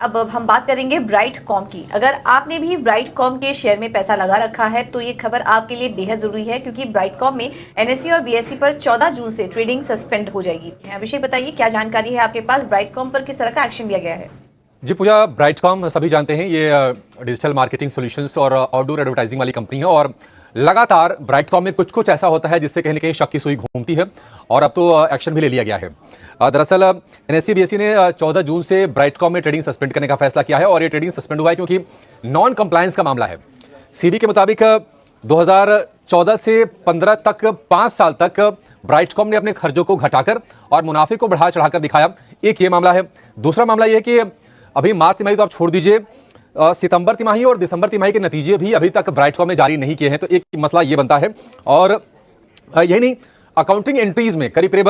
अब हम बात करेंगे ब्राइटकॉम की। अगर आपने भी ब्राइटकॉम के शेयर में पैसा लगा रखा है तो ये खबर आपके लिए बेहद जरूरी है, क्योंकि ब्राइटकॉम में एनएसई और बीएसई पर 14 जून से ट्रेडिंग सस्पेंड हो जाएगी। अभिषेक बताइए, क्या जानकारी है आपके पास? ब्राइटकॉम पर किस तरह का एक्शन लिया गया है? जी पूजा, ब्राइटकॉम सभी जानते हैं ये डिजिटल मार्केटिंग सॉल्यूशंस और आउटडोर एडवर्टाइजिंग वाली कंपनी है और लगातार ब्राइटकॉम में कुछ कुछ ऐसा होता है जिससे कहीं ना कहीं शक की सुई घूमती है और अब तो एक्शन भी ले लिया गया है। दरअसल एनएसई बीएसई ने 14 जून से ब्राइटकॉम में ट्रेडिंग सस्पेंड करने का फैसला किया है और ये ट्रेडिंग सस्पेंड हुआ है क्योंकि नॉन कंप्लायंस का मामला है। सीबी के मुताबिक 2014 से 15 तक 5 साल तक ब्राइटकॉम ने अपने खर्चों को घटाकर और मुनाफे को बढ़ा चढ़ाकर दिखाया। एक ये मामला है। दूसरा मामला यह है कि अभी मार्च तिमाही तो आप छोड़ दीजिए, सितंबर तिमाही और दिसंबर तिमाही के नतीजे भी अभी तक ब्राइटकॉम ने जारी नहीं किए हैं। तो एक मसला ये बनता है। और यही नहीं, अकाउंटिंग एंट्रीज में करीब करीब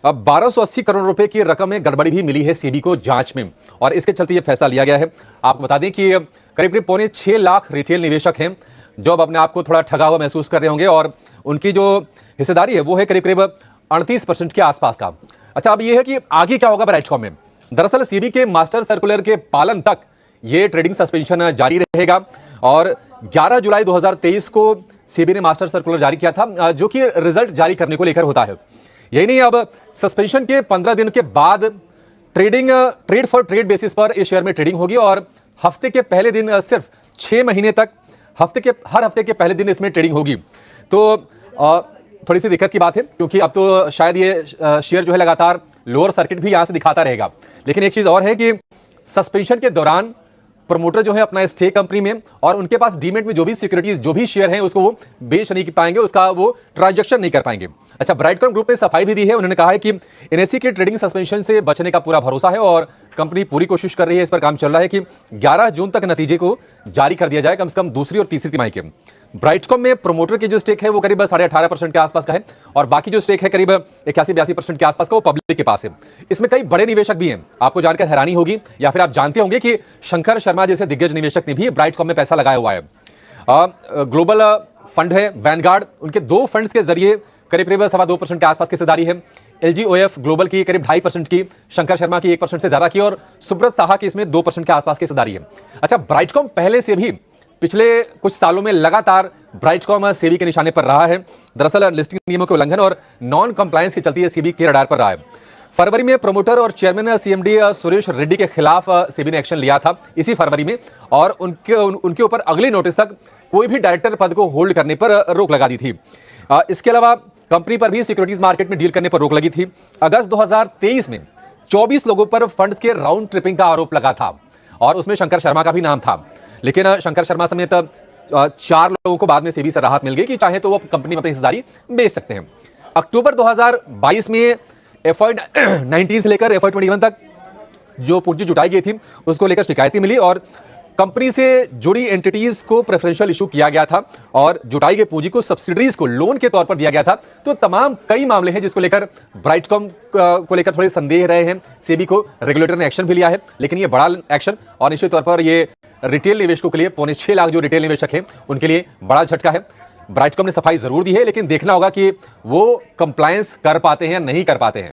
1280 करोड़ रुपए की रकम में गड़बड़ी भी मिली है सीबी को जांच में और इसके चलते यह फैसला लिया गया है। आपको बता दें कि करीब करीब 6.25 लाख रिटेल निवेशक हैं जो अब अपने आप को थोड़ा ठगा हुआ महसूस कर रहे होंगे और उनकी जो हिस्सेदारी है वो है करीब करीब 38% के आसपास का। अच्छा, अब यह है कि आगे क्या होगा ब्राइटकॉम में। दरअसल सीबी के मास्टर सर्कुलर के पालन तक ये ट्रेडिंग सस्पेंशन जारी रहेगा और 11 जुलाई 2023 को सीबी ने मास्टर सर्कुलर जारी किया था जो कि रिजल्ट जारी करने को लेकर होता है। यही नहीं, अब सस्पेंशन के 15 दिन के बाद ट्रेड फॉर ट्रेड बेसिस पर इस शेयर में ट्रेडिंग होगी और हफ्ते के पहले दिन सिर्फ 6 महीने तक हर हफ्ते के पहले दिन इसमें ट्रेडिंग होगी। तो थोड़ी सी दिक्कत की बात है क्योंकि अब तो शायद ये शेयर जो है लगातार लोअर सर्किट भी यहां से दिखाता रहेगा। लेकिन एक चीज और है कि सस्पेंशन के दौरान प्रमोटर जो है अपना स्टेक कंपनी में और उनके पास डीमेट में जो भी सिक्योरिटीज जो भी शेयर हैं उसको वो बेच नहीं पाएंगे, उसका वो ट्रांजैक्शन नहीं कर पाएंगे। अच्छा, ब्राइटकॉम ग्रुप ने सफाई भी दी है। उन्होंने कहा है कि एनएसई के ट्रेडिंग सस्पेंशन से बचने का पूरा भरोसा है और कंपनी पूरी कोशिश कर रही है, इस पर काम चल रहा है कि 11 जून तक नतीजे को जारी कर दिया जाए, कम से कम दूसरी और तीसरी तिमाही के। ब्राइटकॉम में प्रमोटर की जो स्टेक है वो करीब 18.5% के आसपास का है और बाकी जो स्टेक है करीब 81-82% के आसपास का वो पब्लिक के पास है। इसमें कई बड़े निवेशक भी हैं। आपको जानकर हैरानी होगी या फिर आप जानते होंगे कि शंकर शर्मा जैसे दिग्गज निवेशक ने भी ब्राइटकॉम में पैसा लगाया हुआ है। ग्लोबल फंड है वैनगार्ड, उनके 2 फंड्स के जरिए करीब 2.25% के आसपास की हिस्सेदारी है। LGOF ग्लोबल की करीब 2.5% की, शंकर शर्मा की 1% से ज्यादा की और सुब्रत साहा की इसमें 2% के आसपास की हिस्सेदारी है। अच्छा, ब्राइटकॉम पहले से भी पिछले कुछ सालों में लगातार ब्राइटकॉम सेबी के निशाने पर रहा है। दरअसल लिस्टिंग नियमों के उल्लंघन और नॉन कंप्लायंस के चलते सेबी के रडार पर रहा है। फरवरी में प्रमोटर और चेयरमैन CMD सुरेश रेड्डी के खिलाफ सेबी ने एक्शन लिया था इसी फरवरी में और उनके ऊपर अगले नोटिस तक कोई भी डायरेक्टर पद को होल्ड करने पर रोक लगा दी थी। इसके अलावा कंपनी पर भी सिक्योरिटीज मार्केट में डील करने पर रोक लगी थी। अगस्त 2023 में 24 लोगों पर फंड्स के राउंड ट्रिपिंग का आरोप लगा था और उसमें शंकर शर्मा का भी नाम था। लेकिन शंकर शर्मा समेत 4 लोगों को बाद में सेबी से राहत मिल गई कि चाहे तो वो कंपनी में अपनी हिस्सेदारी बेच सकते हैं। अक्टूबर 2022 में FY19 से लेकर FY21 तक जो पूंजी जुटाई गई थी उसको लेकर शिकायतें मिली और कंपनी से जुड़ी एंटिटीज को प्रेफरेंशियल इशू किया गया था और जुटाई गई पूंजी को सब्सिडीज को लोन के तौर पर दिया गया था। तो तमाम कई मामले हैं जिसको लेकर ब्राइटकॉम को लेकर थोड़े संदेह रहे हैं। सेबी को रेगुलेटर ने एक्शन भी लिया है, लेकिन ये बड़ा एक्शन और निश्चित तौर पर ये रिटेल निवेशकों के लिए 6.25 लाख जो रिटेल निवेशक हैं उनके लिए बड़ा झटका है। ब्राइटकॉम ने सफाई जरूर दी है, लेकिन देखना होगा कि वो कंप्लायंस कर पाते हैं या नहीं कर पाते हैं।